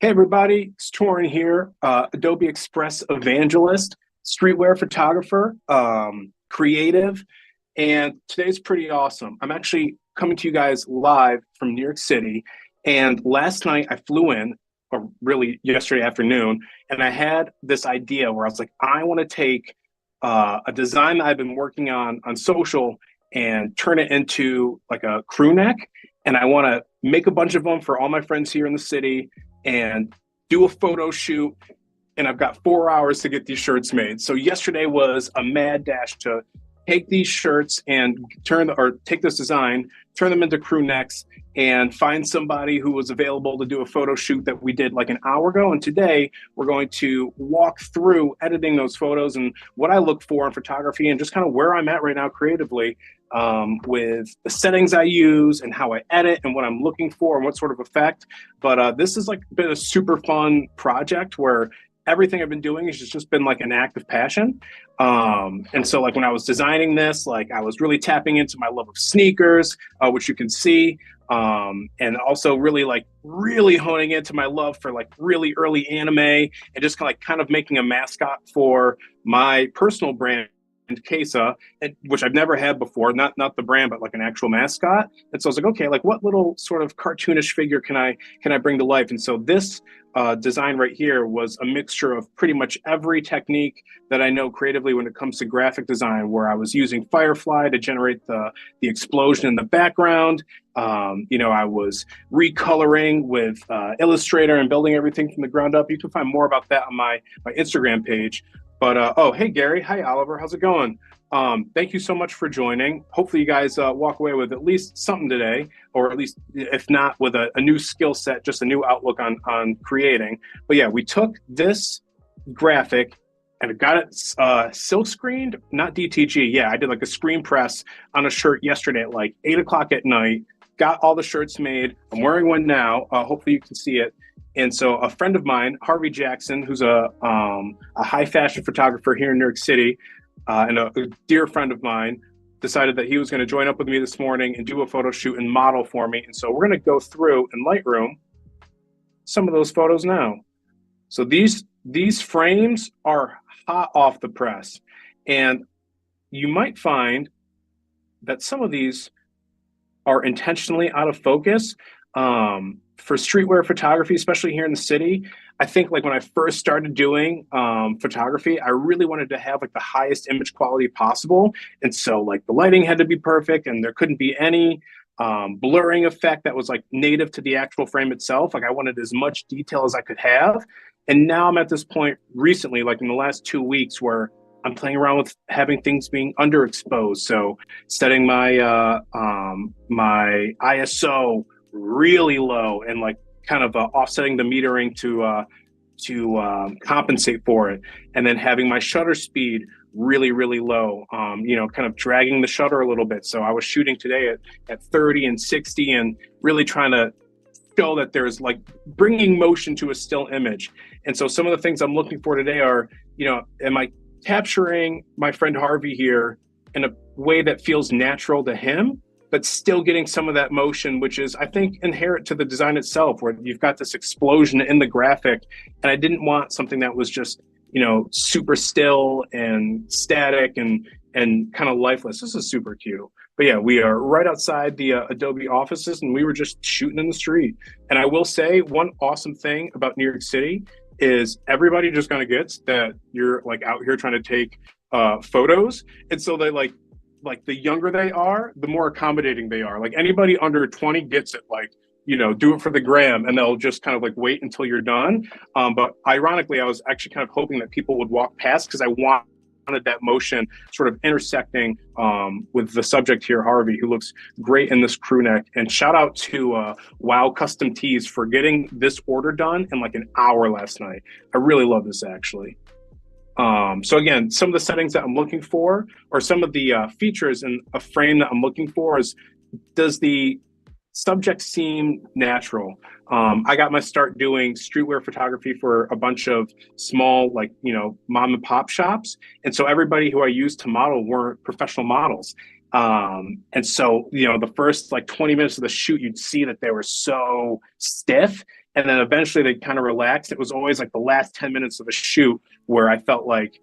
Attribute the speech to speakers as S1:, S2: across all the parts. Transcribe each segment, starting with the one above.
S1: Hey everybody, it's Toren here, Adobe Express Evangelist, Streetwear Photographer, creative, and today's pretty awesome. I'm actually coming to you guys live from New York City, and last night I flew in, or really yesterday afternoon, and I had this idea where I was like, I want to take a design that I've been working on social and turn it into like a crew neck, and I want to make a bunch of them for all my friends here in the city and do a photo shoot. And I've got 4 hours to get these shirts made. So yesterday was a mad dash to take these shirts and take this design, turn them into crew necks, and find somebody who was available to do a photo shoot that we did like an hour ago. And today we're going to walk through editing those photos and what I look for in photography and just kind of where I'm at right now creatively, with the settings I use and how I edit and what I'm looking for and what sort of effect. But this is like been a super fun project where everything I've been doing has just been like an act of passion. And so like when I was designing this, like I was really tapping into my love of sneakers, which you can see, and also really honing into my love for like really early anime and just kind of making a mascot for my personal brand, Kesa, which I've never had before, not the brand, but like an actual mascot. And so I was like, okay, like what little sort of cartoonish figure can I bring to life? And so this design right here was a mixture of pretty much every technique that I know creatively when it comes to graphic design, where I was using Firefly to generate the explosion in the background. I was recoloring with Illustrator and building everything from the ground up. You can find more about that on my Instagram page. But oh, hey, Gary. Hi, Oliver. How's it going? Thank you so much for joining. Hopefully you guys walk away with at least something today, or at least if not with a new skill set, just a new outlook on creating. But yeah, we took this graphic and I got it silk screened, not DTG. Yeah, I did like a screen press on a shirt yesterday at like 8 o'clock at night. Got all the shirts made. I'm wearing one now. Hopefully you can see it. And so a friend of mine, Harvey Jackson, who's a high fashion photographer here in New York City, and a dear friend of mine, decided that he was going to join up with me this morning and do a photo shoot and model for me. And so we're going to go through in LightRoom some of those photos now. So these frames are hot off the press. And you might find that some of these are intentionally out of focus. For streetwear photography, especially here in the city, I think like when I first started doing photography, I really wanted to have like the highest image quality possible. And so like the lighting had to be perfect and there couldn't be any blurring effect that was like native to the actual frame itself. Like I wanted as much detail as I could have. And now I'm at this point recently, like in the last 2 weeks, where I'm playing around with having things being underexposed. So setting my my ISO really low and like kind of offsetting the metering to compensate for it, and then having my shutter speed really low, kind of dragging the shutter a little bit. So I was shooting today at 30 and 60 and really trying to show that there's like bringing motion to a still image. And so some of the things I'm looking for today are, am I capturing my friend Harvey here in a way that feels natural to him, but still getting some of that motion, which is, I think, inherent to the design itself, where you've got this explosion in the graphic. And I didn't want something that was just, super still and static and kind of lifeless. This is super cute. But yeah, we are right outside the Adobe offices, and we were just shooting in the street. And I will say one awesome thing about New York City is everybody just kind of gets that you're like out here trying to take photos. And so they like the younger they are, the more accommodating they are. Like anybody under 20 gets it, like, do it for the gram, and they'll just kind of like wait until you're done. But ironically, I was actually kind of hoping that people would walk past because I wanted that motion sort of intersecting with the subject here, Harvey, who looks great in this crew neck. And shout out to Wow Custom Tees for getting this order done in like an hour last night. I really love this actually. So again, some of the settings that I'm looking for, or some of the features in a frame that I'm looking for, is, does the subject seem natural? I got my start doing streetwear photography for a bunch of small, like, mom and pop shops. And so everybody who I used to model weren't professional models. And so, the first like 20 minutes of the shoot, you'd see that they were so stiff And then eventually they kind of relaxed. It was always like the last 10 minutes of a shoot where I felt like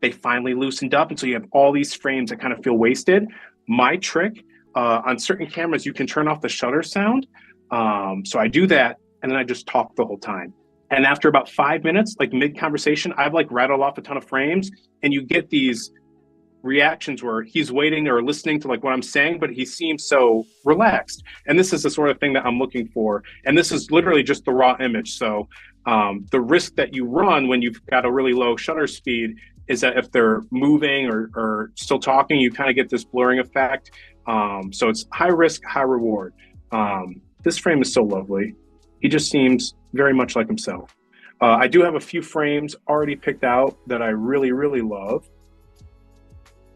S1: they finally loosened up. And so you have all these frames that kind of feel wasted. My trick on certain cameras, you can turn off the shutter sound. So I do that, and then I just talk the whole time. And after about 5 minutes, like mid-conversation, I've like rattled off a ton of frames, and you get these reactions where he's waiting or listening to like what I'm saying, but he seems so relaxed. And this is the sort of thing that I'm looking for. And this is literally just the raw image. So the risk that you run when you've got a really low shutter speed is that if they're moving or still talking, you kind of get this blurring effect. So it's high risk, high reward. This frame is so lovely. He just seems very much like himself. I do have a few frames already picked out that I really, really love.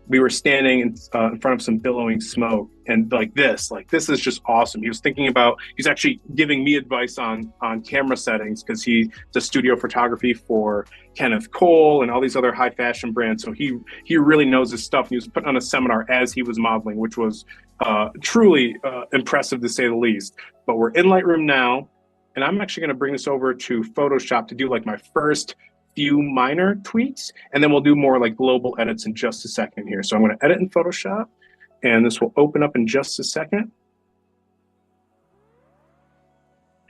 S1: We were standing in front of some billowing smoke, and like this is just awesome. He was thinking about, he's actually giving me advice on camera settings because he does studio photography for Kenneth Cole and all these other high fashion brands. So he really knows his stuff. And he was putting on a seminar as he was modeling, which was truly impressive to say the least. But we're in Lightroom now, and I'm actually going to bring this over to Photoshop to do like my first few minor tweaks, and then we'll do more like global edits in just a second here. So I'm going to edit in Photoshop, and this will open up in just a second.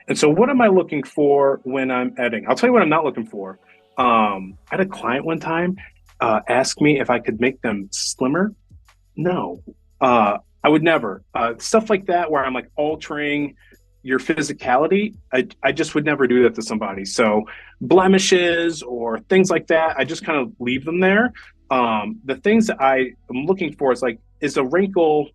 S1: And so what am I looking for when I'm editing? I'll tell you what I'm not looking for. I had a client one time ask me if I could make them slimmer. No, I would never. Stuff like that where I'm like altering your physicality, I just would never do that to somebody. So blemishes or things like that, I just kind of leave them there. The things that I am looking for is like, is a wrinkle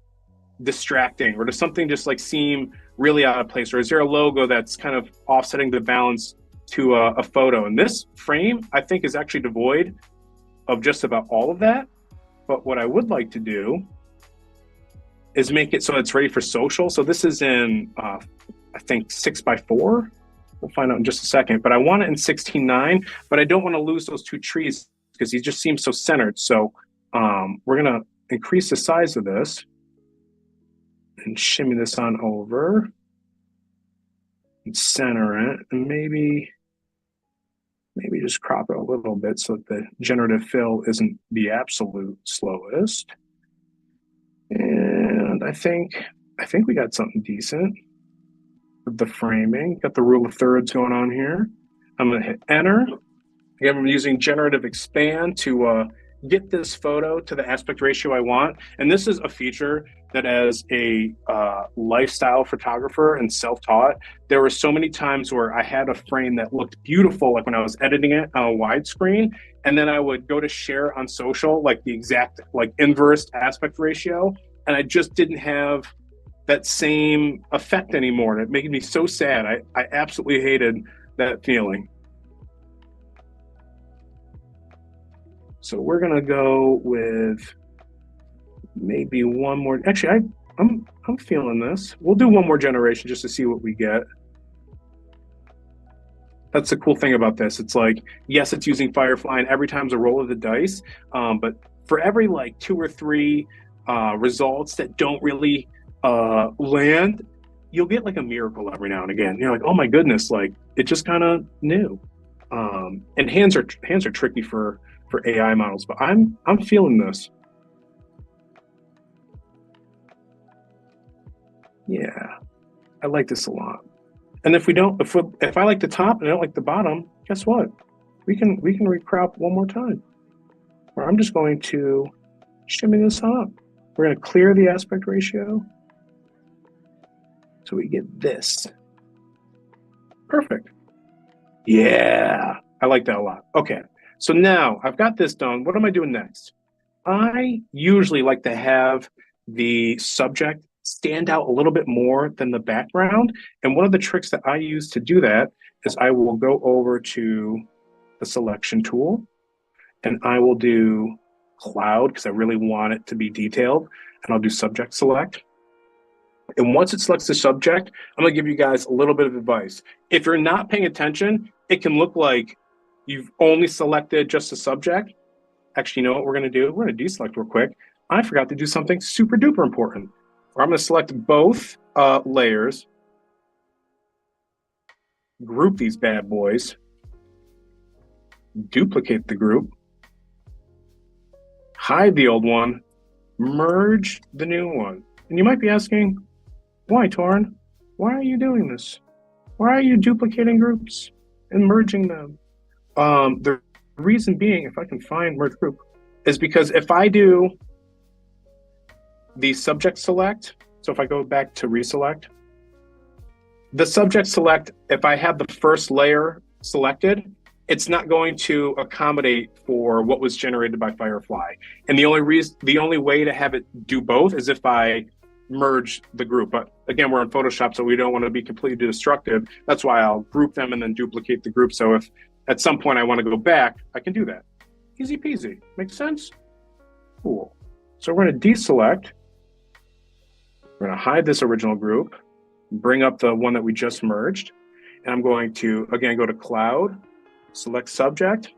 S1: distracting, or does something just like seem really out of place, or is there a logo that's kind of offsetting the balance to a photo? And this frame, I think, is actually devoid of just about all of that. But what I would like to do is make it so it's ready for social. So this is in, I think 6x4. We'll find out in just a second, but I want it in 16:9, but I don't want to lose those two trees because he just seems so centered. So we're gonna increase the size of this and shimmy this on over and center it, and maybe just crop it a little bit so that the generative fill isn't the absolute slowest. And I think we got something decent with the framing. Got the rule of thirds going on here. I'm going to hit enter. Again, I'm using generative expand to get this photo to the aspect ratio I want. And this is a feature that, as a lifestyle photographer and self-taught, there were so many times where I had a frame that looked beautiful, like when I was editing it on a widescreen, and then I would go to share on social, like the exact like inverse aspect ratio, and I just didn't have that same effect anymore. And it made me so sad. I absolutely hated that feeling. So we're gonna go with maybe one more. Actually, I'm feeling this. We'll do one more generation just to see what we get. That's the cool thing about this. It's like, yes, it's using Firefly, and every time's a roll of the dice. But for every like 2 or 3 results that don't really land, you'll get like a miracle every now and again. You're like, oh my goodness, like it just kind of new. And hands are tricky for AI models, but I'm feeling this. Yeah, I like this a lot. And if I like the top and I don't like the bottom, guess what? We can recrop one more time. Or I'm just going to shimmy this up. We're going to clear the aspect ratio so we get this. Perfect. Yeah, I like that a lot. Okay, so now I've got this done. What am I doing next? I usually like to have the subject stand out a little bit more than the background. And one of the tricks that I use to do that is I will go over to the selection tool, and I will do cloud because I really want it to be detailed, and I'll do subject select. And once it selects the subject, I'm gonna give you guys a little bit of advice. If you're not paying attention, it can look like you've only selected just the subject. Actually, you know what we're gonna do? We're gonna deselect real quick. I forgot to do something super duper important. I'm gonna select both layers. group these bad boys, duplicate the group, hide the old one, merge the new one. And you might be asking, why, Toren? Why are you doing this? Why are you duplicating groups and merging them? The reason being, if I can find merge group, is because if I do the subject select, so if I go back to reselect, the subject select, if I have the first layer selected, it's not going to accommodate for what was generated by Firefly. And the only way to have it do both is if I merge the group. But again, we're in Photoshop, so we don't want to be completely destructive. That's why I'll group them and then duplicate the group. So if at some point I want to go back, I can do that. Easy peasy. Makes sense? Cool. So we're going to deselect. We're going to hide this original group, bring up the one that we just merged, and I'm going to, again, go to Cloud, select Subject.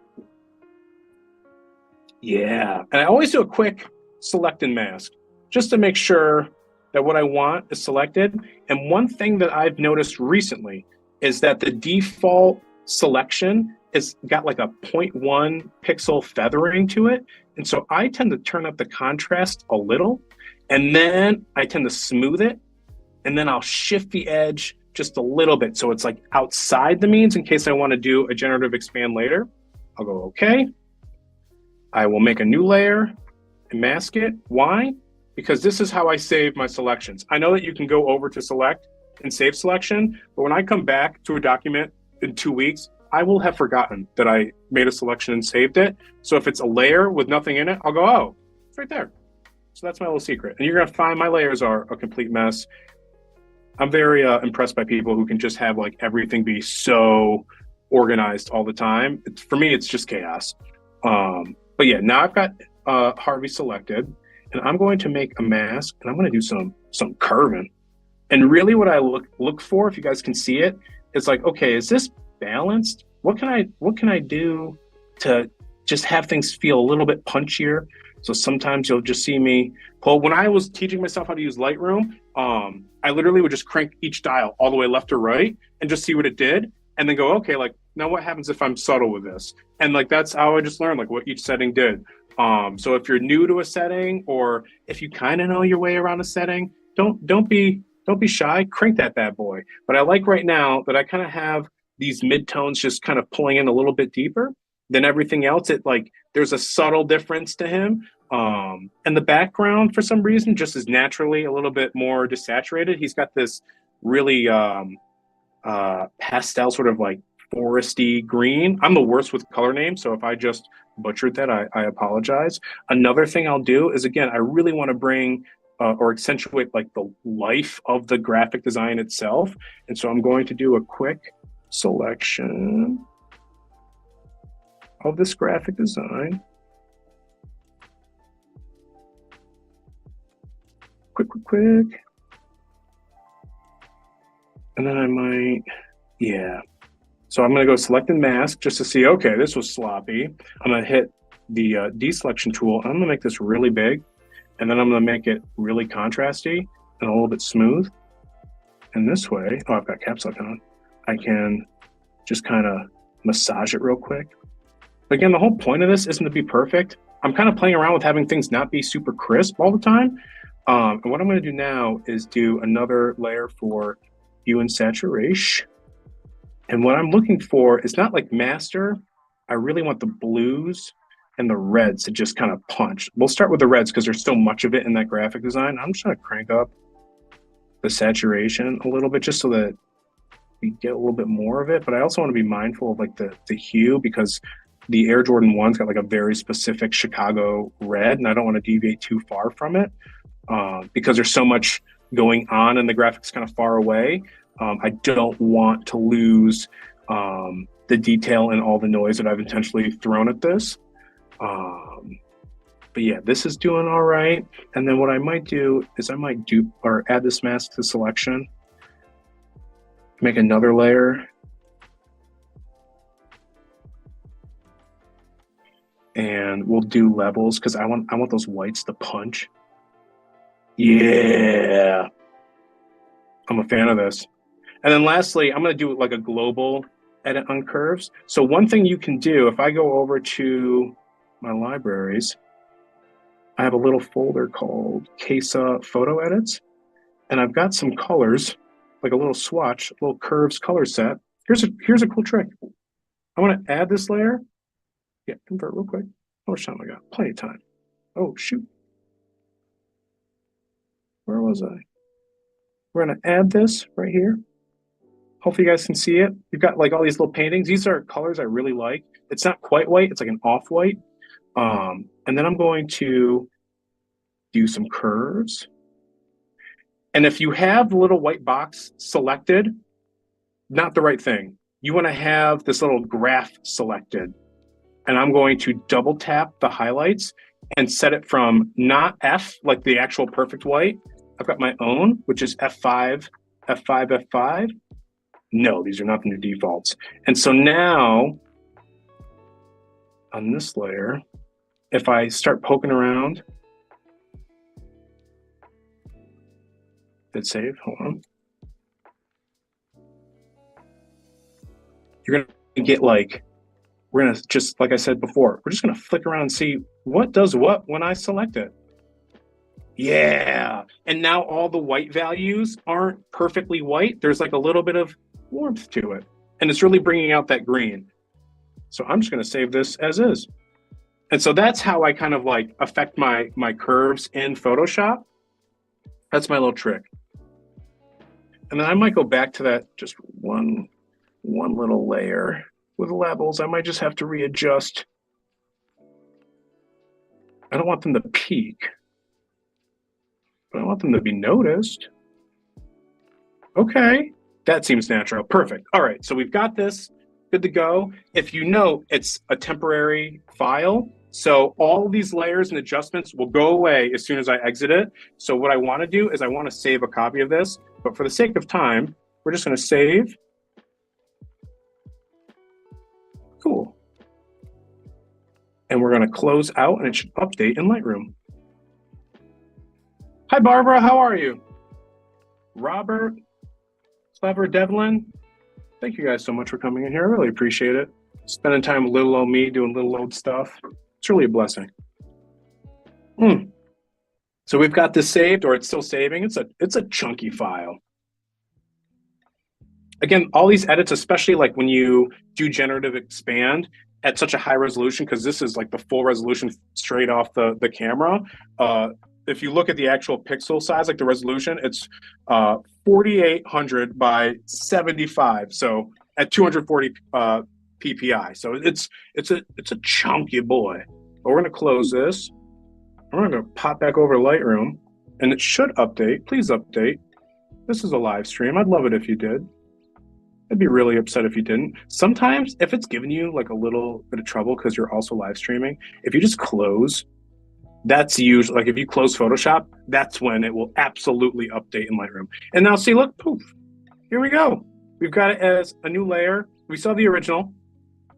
S1: Yeah, and I always do a quick select and mask, just to make sure that what I want is selected. And one thing that I've noticed recently is that the default selection has got like a 0.1 pixel feathering to it. And so I tend to turn up the contrast a little, and then I tend to smooth it, and then I'll shift the edge just a little bit so it's like outside the means in case I want to do a generative expand later. I'll go okay. I will make a new layer and mask it. Why? Because this is how I save my selections. I know that you can go over to select and save selection, but when I come back to a document in 2 weeks, I will have forgotten that I made a selection and saved it. So if it's a layer with nothing in it, I'll go, oh, it's right there. So that's my little secret. And you're gonna find my layers are a complete mess. I'm very impressed by people who can just have like everything be so organized all the time. For me, it's just chaos. But yeah, now I've got Harvey selected, and I'm going to make a mask, and I'm going to do some curving. And really, what I look for, if you guys can see it, is like, okay, is this balanced? What can I do to just have things feel a little bit punchier? So sometimes you'll just see me pull. When I was teaching myself how to use Lightroom, I literally would just crank each dial all the way left or right and just see what it did, and then go, okay, like now what happens if I'm subtle with this? And like that's how I just learned like what each setting did. So if you're new to a setting, or if you kind of know your way around a setting, don't be shy, crank that bad boy. But I like right now that I kind of have these midtones just kind of pulling in a little bit deeper than everything else. It like there's a subtle difference to him. And the background for some reason just is naturally a little bit more desaturated. He's got this really pastel sort of like foresty green. I'm the worst with color names, so if I just butchered that, I apologize. Another thing I'll do is, again, I really want to bring or accentuate like the life of the graphic design itself. And so I'm going to do a quick selection of this graphic design. Quick. And then I might, yeah. So I'm going to go select and mask just to see, okay, this was sloppy. I'm going to hit the deselection tool. I'm going to make this really big. And then I'm going to make it really contrasty and a little bit smooth. And this way, oh, I've got caps lock on. I can just kind of massage it real quick. But again, the whole point of this isn't to be perfect. I'm kind of playing around with having things not be super crisp all the time. And what I'm going to do now is do another layer for hue and saturation. And what I'm looking for is not like master. I really want the blues and the reds to just kind of punch. We'll start with the reds because there's so much of it in that graphic design. I'm just going to crank up the saturation a little bit just so that we get a little bit more of it. But I also want to be mindful of like the hue, because the Air Jordan 1's got like a very specific Chicago red, and I don't want to deviate too far from it because there's so much going on and the graphics kind of far away. I don't want to lose the detail and all the noise that I've intentionally thrown at this. But yeah, this is doing all right. And then what I might do is I might dupe or add this mask to selection, make another layer, and we'll do levels because I want those whites to punch. Yeah, I'm a fan of this. And then lastly, I'm going to do like a global edit on curves. So one thing you can do, if I go over to my libraries, I have a little folder called Casa Photo Edits, and I've got some colors, like a little swatch, a little curves color set. Here's a cool trick. I want to add this layer. Yeah, convert real quick. How much time I got? Plenty of time. Oh, shoot. Where was I? We're going to add this right here. Hopefully you guys can see it. You've got like all these little paintings. These are colors I really like. It's not quite white. It's like an off-white. And then I'm going to do some curves. And if you have the little white box selected, not the right thing. You want to have this little graph selected. And I'm going to double tap the highlights and set it from not F, like the actual perfect white. I've got my own, which is F5, F5, F5. No, these are not the new defaults. And so now on this layer, if I start poking around, did save, hold on. You're gonna get like, we're gonna just, like I said before, we're just gonna flick around and see what does what when I select it. Yeah, and now all the white values aren't perfectly white. There's like a little bit of warmth to it, and it's really bringing out that green. So I'm just gonna save this as is. And so that's how I kind of like affect my curves in Photoshop. That's my little trick. And then I might go back to that just one little layer with levels. I might just have to readjust. I don't want them to peak, but I want them to be noticed. Okay, that seems natural. Perfect. All right, so we've got this, good to go. If you note, it's a temporary file. So all these layers and adjustments will go away as soon as I exit it. So what I want to do is I want to save a copy of this, but for the sake of time, we're just going to save. Cool. And we're going to close out, and it should update in Lightroom. Hi, Barbara. How are you? Robert, Clever, Devlin. Thank you guys so much for coming in here. I really appreciate it. Spending time with little old me doing little old stuff. It's really a blessing. So we've got this saved, or it's still saving. It's a chunky file. Again, all these edits, especially like when you do generative expand at such a high resolution, because this is like the full resolution straight off the camera. If you look at the actual pixel size, like the resolution, it's 4,800 by 75. So at 240 PPI. So it's a chunky boy. But we're gonna close this. We're gonna pop back over to Lightroom, and it should update. Please update. This is a live stream. I'd love it if you did. I'd be really upset if you didn't. Sometimes if it's giving you like a little bit of trouble because you're also live streaming, if you just close, that's usually, like if you close Photoshop, that's when it will absolutely update in Lightroom. And now see, look, poof, here we go. We've got it as a new layer. We saw the original.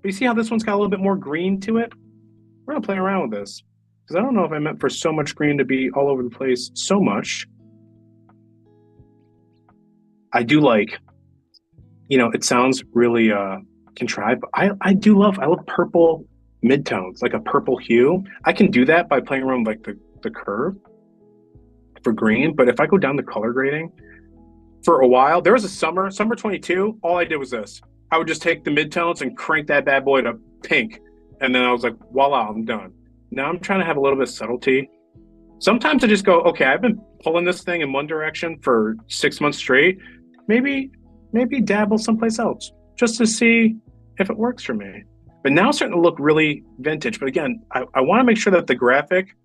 S1: But you see how this one's got a little bit more green to it? We're gonna play around with this because I don't know if I meant for so much green to be all over the place so much. I do like, you know, it sounds really contrived, but I love purple midtones, like a purple hue. I can do that by playing around with like the curve for green. But if I go down the color grading, for a while, there was a summer 22, all I did was this. I would just take the midtones and crank that bad boy to pink. And then I was like, voila, I'm done. Now I'm trying to have a little bit of subtlety. Sometimes I just go, okay, I've been pulling this thing in one direction for 6 months straight. Maybe dabble someplace else just to see if it works for me. But now it's starting to look really vintage. But again, I want to make sure that the graphic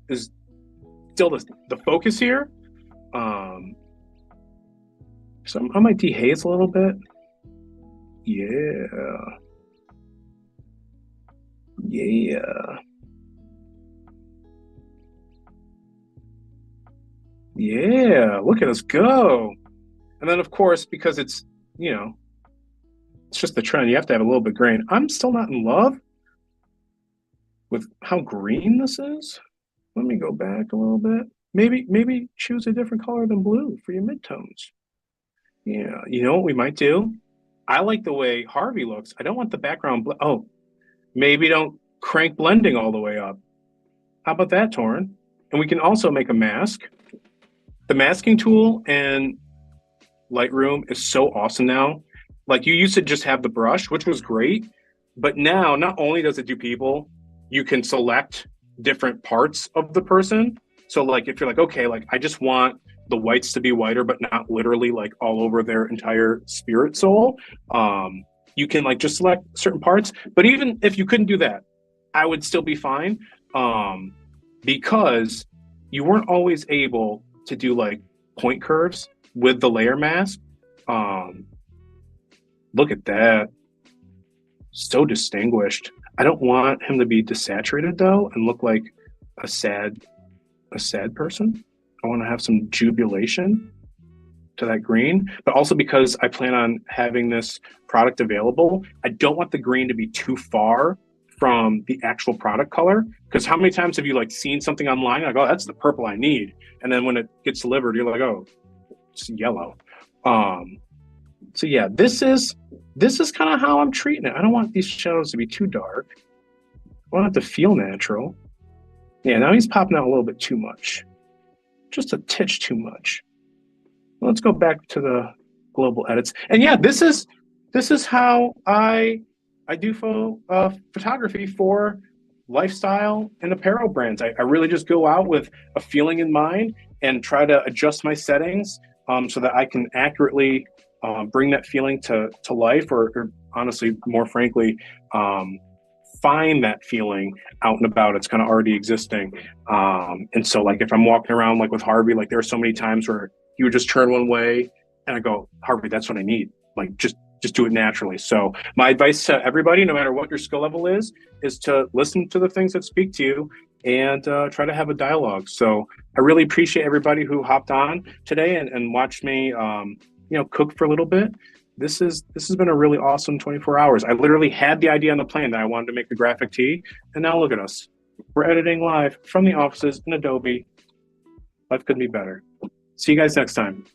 S1: is still the focus here. So I might dehaze a little bit. Yeah. Yeah, look at us go. And then of course, because it's, you know, it's just the trend, you have to have a little bit of green. I'm still not in love with how green this is. Let me go back a little bit. Maybe choose a different color than blue for your midtones. Yeah, you know what we might do? I like the way Harvey looks. I don't want the background. Oh, maybe don't crank blending all the way up. How about that, Toren? And we can also make a mask. The masking tool and Lightroom is so awesome now. Like you used to just have the brush, which was great, but now not only does it do people, you can select different parts of the person. So like if you're like, okay, like I just want the whites to be whiter, but not literally like all over their entire spirit soul. You can like just select certain parts. But even if you couldn't do that, I would still be fine. Um, because you weren't always able to do like point curves with the layer mask. Um, Look at that. So distinguished. I don't want him to be desaturated though and look like a sad a sad person. I want to have some jubilation to that green, but also because I plan on having this product available, I don't want the green to be too far from the actual product color. Because how many times have you like seen something online like, oh, that's the purple I need, and then when it gets delivered, you're like, oh, it's yellow. Um, so yeah, this is kind of how I'm treating it. I don't want these shadows to be too dark. I want it to feel natural. Yeah, now he's popping out a little bit too much, just a titch too much. Let's go back to the global edits. And yeah, this is how I do photography for lifestyle and apparel brands. I really just go out with a feeling in mind and try to adjust my settings so that I can accurately bring that feeling to life, or honestly, more frankly, um, find that feeling out and about. It's kind of already existing. And so like if I'm walking around like with Harvey, like there are so many times where he would just turn one way and I go, Harvey, that's what I need. Like just do it naturally. So my advice to everybody, no matter what your skill level is to listen to the things that speak to you and try to have a dialogue. So I really appreciate everybody who hopped on today and watched me cook for a little bit. This has been a really awesome 24 hours. I literally had the idea on the plane that I wanted to make the graphic tee, and now look at us. We're editing live from the offices in Adobe. Life couldn't be better. See you guys next time.